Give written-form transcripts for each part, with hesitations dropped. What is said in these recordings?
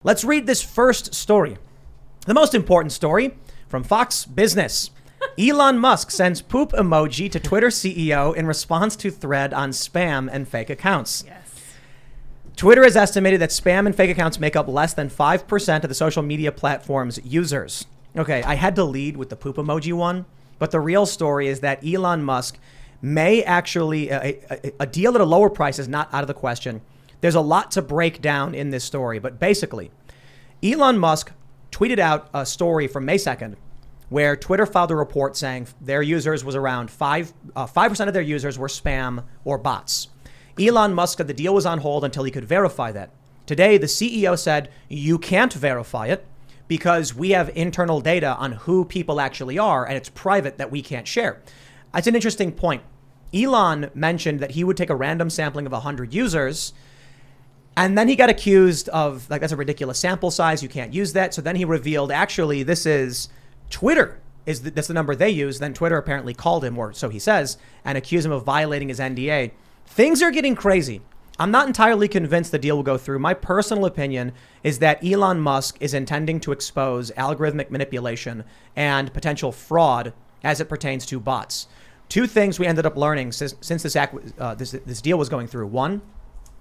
Let's read this first story. The most important story from Fox Business. Elon Musk sends poop emoji to Twitter CEO in response to thread on spam and fake accounts. Yes. Twitter has estimated that spam and fake accounts make up less than 5% of the social media platform's users. Okay, I had to lead with the poop emoji one, but the real story is that Elon Musk may actually, a deal at a lower price is not out of the question. There's a lot to break down in this story, but basically, Elon Musk tweeted out a story from May 2nd where Twitter filed a report saying their users was around 5% of their users were spam or bots. Elon Musk said the deal was on hold until he could verify that. Today, the CEO said, you can't verify it because we have internal data on who people actually are and it's private that we can't share. That's an interesting point. Elon mentioned that he would take a random sampling of 100 users. And then he got accused of, like, that's a ridiculous sample size. You can't use that. So then he revealed, actually, this is Twitter. That's the number they use. Then Twitter apparently called him, or so he says, and accused him of violating his NDA. Things are getting crazy. I'm not entirely convinced the deal will go through. My personal opinion is that Elon Musk is intending to expose algorithmic manipulation and potential fraud as it pertains to bots. Two things we ended up learning since this deal was going through. One,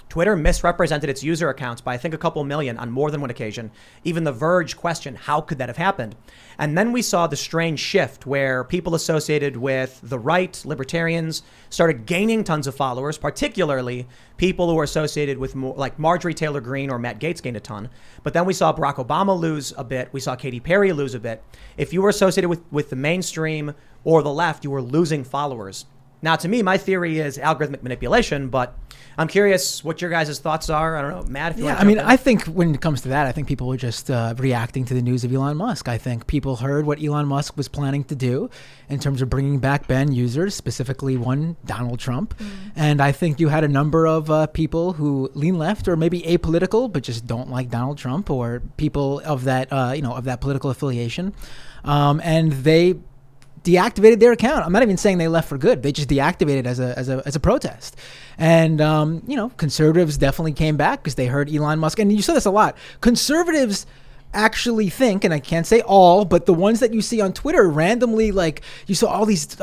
Twitter misrepresented its user accounts by, I think, a couple million on more than one occasion. Even The Verge questioned, how could that have happened? And then we saw the strange shift where people associated with the right, libertarians, started gaining tons of followers, particularly people who are associated with more, like Marjorie Taylor Greene or Matt Gaetz gained a ton. But then we saw Barack Obama lose a bit. We saw Katy Perry lose a bit. If you were associated with the mainstream or the left, you were losing followers. Now, to me, my theory is algorithmic manipulation, but I'm curious what your guys' thoughts are. I don't know, Matt, if you want to jump in. I think when it comes to that, I think people were just reacting to the news of Elon Musk. I think people heard what Elon Musk was planning to do in terms of bringing back banned users, specifically one, Donald Trump. And I think you had a number of people who lean left or maybe apolitical, but just don't like Donald Trump, or people of that, of that political affiliation. And they deactivated their account. I'm not even saying they left for good. They just deactivated as a protest. And, conservatives definitely came back because they heard Elon Musk. And you saw this a lot. Conservatives actually think, and I can't say all, but the ones that you see on Twitter randomly, like you saw all these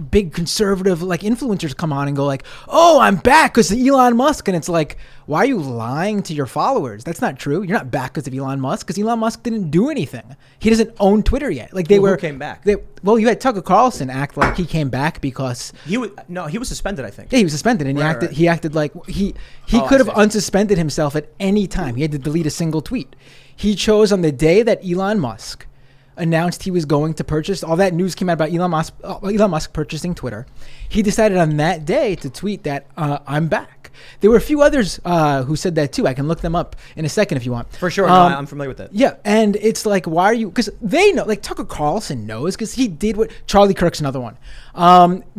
big conservative like influencers come on and go like, oh, I'm back because of Elon Musk. And it's like, why are you lying to your followers? That's not true. You're not back because of Elon Musk, because Elon Musk didn't do anything. He doesn't own Twitter yet. Like who came back? You had Tucker Carlson act like he came back because he was suspended, I think. Yeah, he was suspended, and he acted like he could have unsuspended himself at any time. He had to delete a single tweet. He chose on the day that Elon Musk announced he was going to purchase, all that news came out about Elon Musk purchasing Twitter. He decided on that day to tweet that I'm back. There were a few others who said that too. I can look them up in a second if you want. For sure. No, I'm familiar with that. Yeah. And it's like, why are you, because they know, like Tucker Carlson knows, because he did what, Charlie Kirk's another one.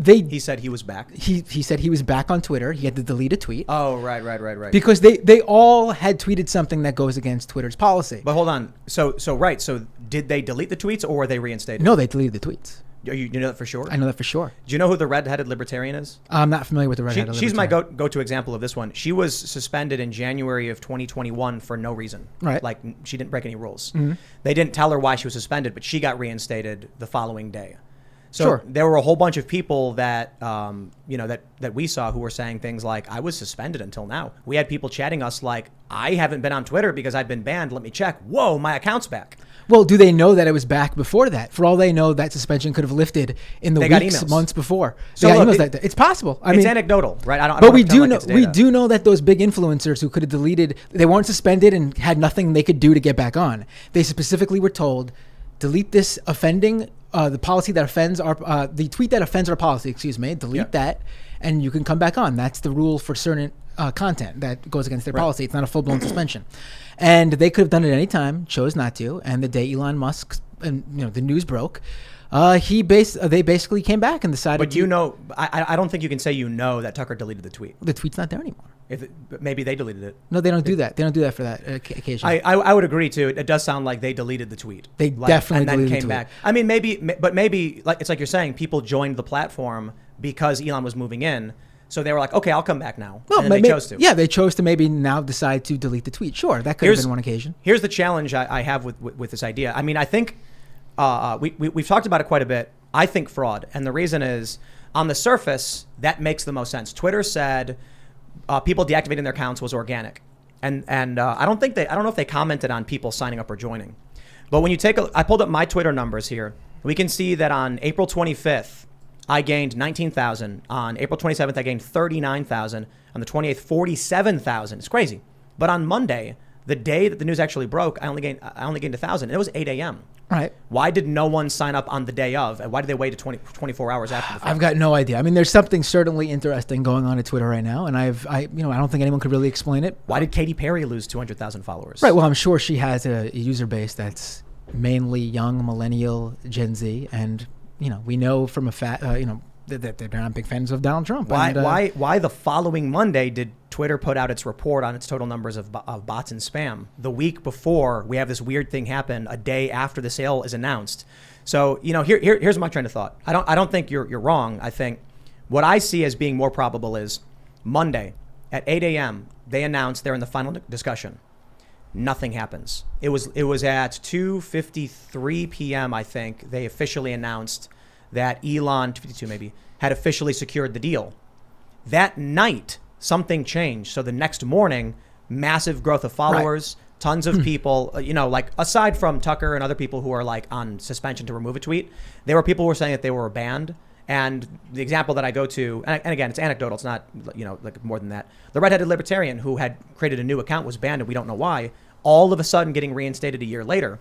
He said he was back. He said he was back on Twitter. He had to delete a tweet. Oh, right. Because they all had tweeted something that goes against Twitter's policy. But hold on. So did they delete the tweets or were they reinstated? No, they deleted the tweets. You know that for sure? I know that for sure. Do you know who the red-headed libertarian is? I'm not familiar with the red-headed libertarian. She's my go-to example of this one. She was suspended in January of 2021 for no reason. Right. Like, she didn't break any rules. Mm-hmm. They didn't tell her why she was suspended, but she got reinstated the following day. So sure. There were a whole bunch of people that, that we saw who were saying things like, I was suspended until now. We had people chatting us like, I haven't been on Twitter because I've been banned. Let me check. Whoa, my account's back. Well, do they know that it was back before that? For all they know, that suspension could have lifted in the weeks, months before. So look, it's possible. It's anecdotal, right? But we do know that those big influencers who could have deleted, they weren't suspended and had nothing they could do to get back on. They specifically were told, delete this offending, the policy that offends our, the tweet that offends our policy, delete that, and you can come back on. That's the rule for certain content that goes against their policy. It's not a full-blown suspension. And they could have done it any time, chose not to. And the day Elon Musk, and the news broke, they basically came back and decided. But I don't think you can say that Tucker deleted the tweet. The tweet's not there anymore. Maybe they deleted it. No, they don't do that. They don't do that for that occasion. I would agree too. It does sound like they deleted the tweet. They definitely and then deleted came the tweet. back. I mean, maybe like it's like you're saying, people joined the platform because Elon was moving in. So they were like, okay, I'll come back now. Well, and then they chose to. Yeah, they chose to maybe now decide to delete the tweet. Sure, that could have been one occasion. Here's the challenge I have with this idea. I mean, I think we've talked about it quite a bit. I think fraud. And the reason is, on the surface, that makes the most sense. Twitter said people deactivating their accounts was organic. And I don't know if they commented on people signing up or joining. But when you I pulled up my Twitter numbers here. We can see that on April 25th, I gained 19,000. On April 27th, I gained 39,000. On the 28th, 47,000. It's crazy. But on Monday, the day that the news actually broke, I only gained 1,000. It was 8 a.m. Right. Why did no one sign up on the day of? And why did they wait to 24 hours after the fact? I've got no idea. I mean, there's something certainly interesting going on at Twitter right now, and I don't think anyone could really explain it. Why did Katy Perry lose 200,000 followers? Right. Well, I'm sure she has a user base that's mainly young millennial Gen Z, and we know from that they're not big fans of Donald Trump. Why the following Monday did Twitter put out its report on its total numbers of bots and spam? The week before, we have this weird thing happen a day after the sale is announced. So here's my train of thought. I don't think you're wrong. I think what I see as being more probable is Monday at 8 a.m. they announced they're in the final discussion. Nothing happens. It was at 2:53 p.m. I think they officially announced that Elon, 2:52 maybe, had officially secured the deal. That night, something changed. So the next morning, massive growth of followers, right. Tons of people, like aside from Tucker and other people who are like on suspension to remove a tweet, there were people who were saying that they were banned. And the example that I go to, and again, it's anecdotal, it's not, like more than that. The redheaded libertarian who had created a new account was banned, and we don't know why, all of a sudden getting reinstated a year later.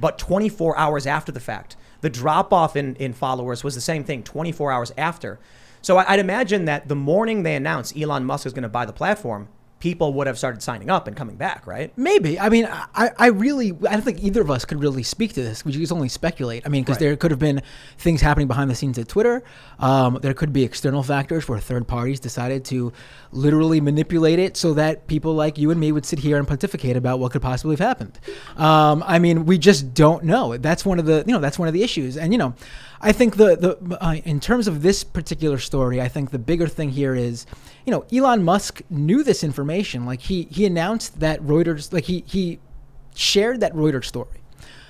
But 24 hours after the fact, the drop off in followers was the same thing 24 hours after. So I'd imagine that the morning they announced Elon Musk is going to buy the platform, people would have started signing up and coming back, right? Maybe. I mean, I don't think either of us could really speak to this. We just only speculate. I mean, because there could have been things happening behind the scenes at Twitter. There could be external factors where third parties decided to literally manipulate it so that people like you and me would sit here and pontificate about what could possibly have happened. I mean, we just don't know. That's one of the issues. And, I think in terms of this particular story, I think the bigger thing here is, Elon Musk knew this information. Like he announced that Reuters, like he shared that Reuters story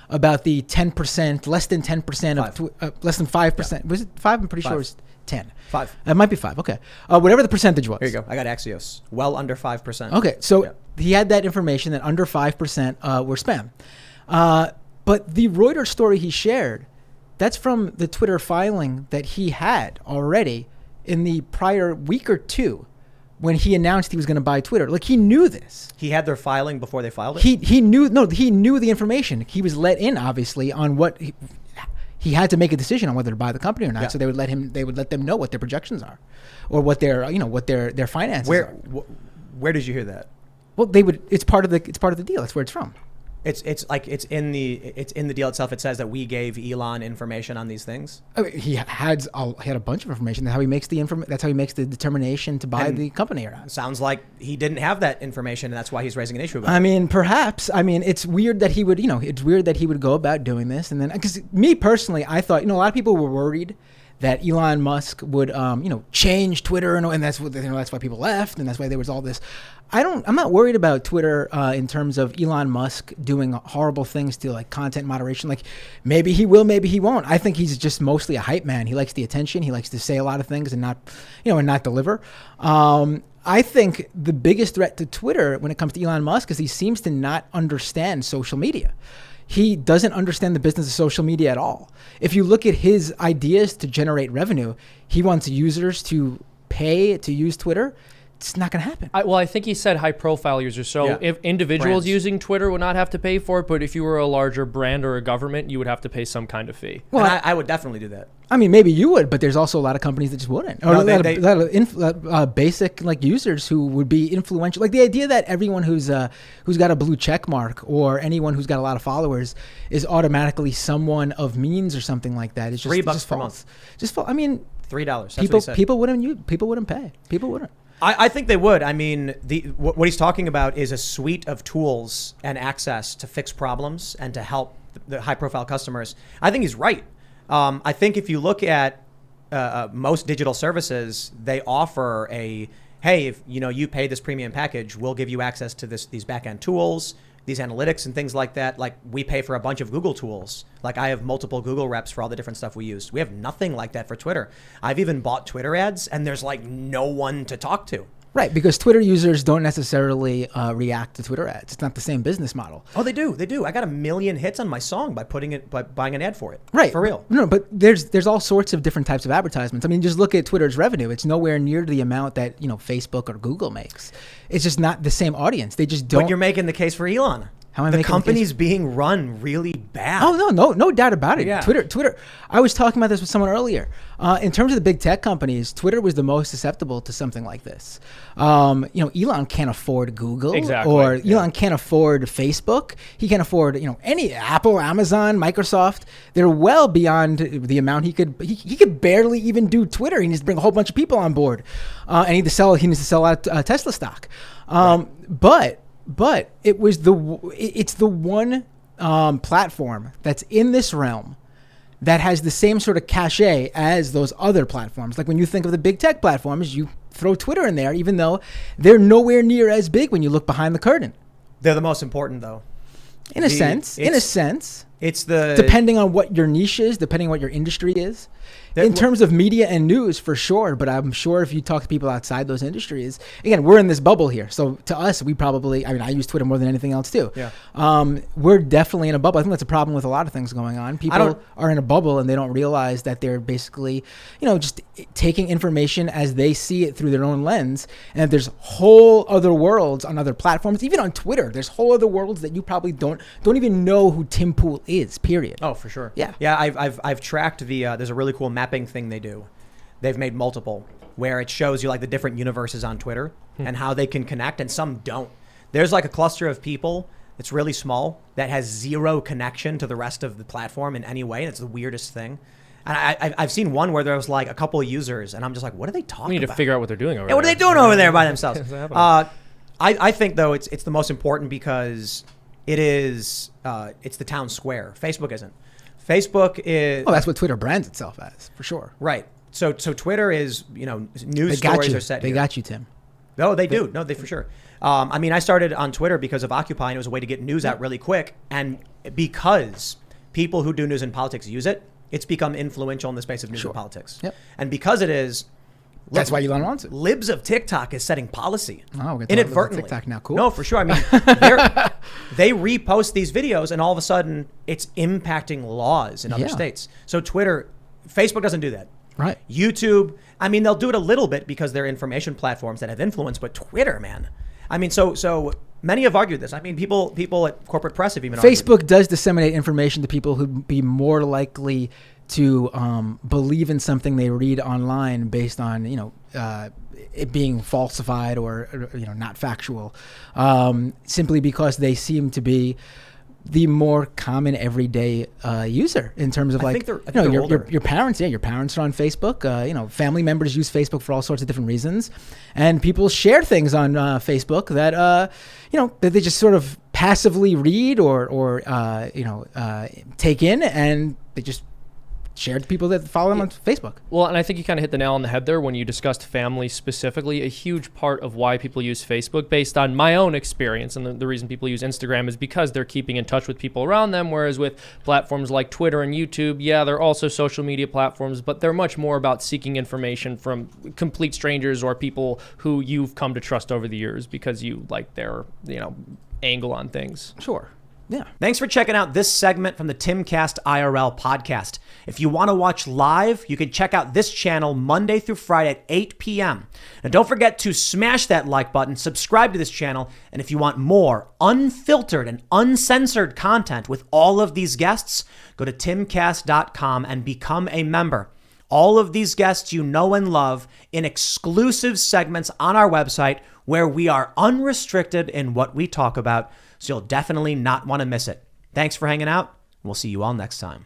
about the 10%, less than 10% of, less than 5%. Yeah. Was it 5? I'm pretty sure it was 10. 5. It might be 5. Okay. Whatever the percentage was. Here you go. I got Axios. Well under 5%. Okay. So he had that information that under 5% were spam. But the Reuters story he shared, that's from the Twitter filing that he had already in the prior week or two when he announced he was going to buy Twitter. Like, he knew this. He had their filing before they filed it? He knew the information. He was let in, obviously, on what he had to make a decision on whether to buy the company or not. Yeah. So they would let them know what their projections are or what their finances are. Where did you hear that? Well, it's part of the deal. That's where it's from. It's in the deal itself. It says that we gave Elon information on these things. I mean, he had a bunch of information. That's how he makes the determination to buy the company or not. Sounds like he didn't have that information, and that's why he's raising an issue about it. I mean, perhaps. I mean, it's weird that he would go about doing this, and then because me personally, I thought a lot of people were worried that Elon Musk would change Twitter, and that's what that's why people left, and that's why there was all this. I'm not worried about Twitter in terms of Elon Musk doing horrible things to like content moderation. Like maybe he will, maybe he won't. I think he's just mostly a hype man. He likes the attention. He likes to say a lot of things and not deliver. I think the biggest threat to Twitter when it comes to Elon Musk is he seems to not understand social media. He doesn't understand the business of social media at all. If you look at his ideas to generate revenue, he wants users to pay to use Twitter. It's not going to happen. I think he said high-profile users. So if individuals using Twitter would not have to pay for it, but if you were a larger brand or a government, you would have to pay some kind of fee. Well, I would definitely do that. I mean, maybe you would, but there's also a lot of companies that just wouldn't. Or a lot of basic like users who would be influential. Like the idea that everyone who's got a blue check mark or anyone who's got a lot of followers is automatically someone of means or something like that is just $3 per month. Just false. I mean, $3. People wouldn't pay. People wouldn't. I think they would. I mean, what he's talking about is a suite of tools and access to fix problems and to help the high-profile customers. I think he's right. I think if you look at most digital services, they offer a, hey, if you pay this premium package, we'll give you access to these back-end tools, these analytics and things like that. Like we pay for a bunch of Google tools. Like I have multiple Google reps for all the different stuff we use. We have nothing like that for Twitter. I've even bought Twitter ads and there's like no one to talk to. Right, because Twitter users don't necessarily react to Twitter ads. It's not the same business model. Oh, they do. I got 1 million hits on my song by buying an ad for it. Right, for real. No, but there's all sorts of different types of advertisements. I mean, just look at Twitter's revenue. It's nowhere near the amount that Facebook or Google makes. It's just not the same audience. They just don't. But you're making the case for Elon. How am I the making company's being run really bad. Oh no doubt about it. Yeah. Twitter. I was talking about this with someone earlier. In terms of the big tech companies, Twitter was the most susceptible to something like this. Elon can't afford Google, exactly. Or Elon can't afford Facebook. He can't afford any Apple, Amazon, Microsoft. They're well beyond the amount he could. He could barely even do Twitter. He needs to bring a whole bunch of people on board, and he needs to sell out Tesla stock. Right. But it's the one platform that's in this realm that has the same sort of cachet as those other platforms. Like when you think of the big tech platforms, you throw Twitter in there, even though they're nowhere near as big when you look behind the curtain. They're the most important, though. In a sense. It's the... Depending on what your niche is, depending on what your industry is. In terms of media and news, for sure. But I'm sure if you talk to people outside those industries, again, we're in this bubble here. So to us, I use Twitter more than anything else too. Yeah. We're definitely in a bubble. I think that's a problem with a lot of things going on. People are in a bubble and they don't realize that they're basically, just taking information as they see it through their own lens. And there's whole other worlds on other platforms, even on Twitter. There's whole other worlds that you probably don't even know who Tim Pool is, period. Oh, for sure. Yeah. Yeah, I've tracked there's a really cool mapping thing they do. They've made multiple where it shows you like the different universes on Twitter and how they can connect, and some don't. There's like a cluster of people that's really small that has zero connection to the rest of the platform in any way. And it's the weirdest thing. And I've seen one where there was like a couple of users and I'm just like, what are they talking about? We need to figure out what they're doing over there. What are they doing over there by themselves? I think though it's the most important because it's the town square. Facebook isn't. Facebook is... Oh, that's what Twitter brands itself as, for sure. Right. So Twitter is, news They stories are set They here. got you, Tim. No, they do. No, they for sure. I started on Twitter because of Occupy, and it was a way to get news out really quick. And because people who do news and politics use it, it's become influential in the space of news and politics. Yep. And because it is... That's why Elon wants it. Libs of TikTok is setting policy. Oh, we're inadvertently. TikTok now. Cool. No, for sure. I mean, they repost these videos, and all of a sudden, it's impacting laws in other states. So Facebook doesn't do that. Right. YouTube, they'll do it a little bit because they're information platforms that have influence, but Twitter, man. So many have argued this. People at corporate press have even argued. Facebook does disseminate information to people who'd be more likely to believe in something they read online based on it being falsified or not factual, simply because they seem to be the more common everyday user in terms of your parents. Yeah, your parents are on Facebook. Family members use Facebook for all sorts of different reasons, and people share things on Facebook that that they just sort of passively read or take in, and they just share to people that follow them on Facebook. Well, and I think you kind of hit the nail on the head there when you discussed family specifically. A huge part of why people use Facebook, based on my own experience, and the reason people use Instagram is because they're keeping in touch with people around them, whereas with platforms like Twitter and YouTube, they're also social media platforms, but they're much more about seeking information from complete strangers or people who you've come to trust over the years because you like their, angle on things. Sure. Yeah. Thanks for checking out this segment from the Timcast IRL podcast. If you want to watch live, you can check out this channel Monday through Friday at 8 p.m. And don't forget to smash that like button, subscribe to this channel, and if you want more unfiltered and uncensored content with all of these guests, go to timcast.com and become a member. All of these guests you know and love in exclusive segments on our website where we are unrestricted in what we talk about. So you'll definitely not want to miss it. Thanks for hanging out. We'll see you all next time.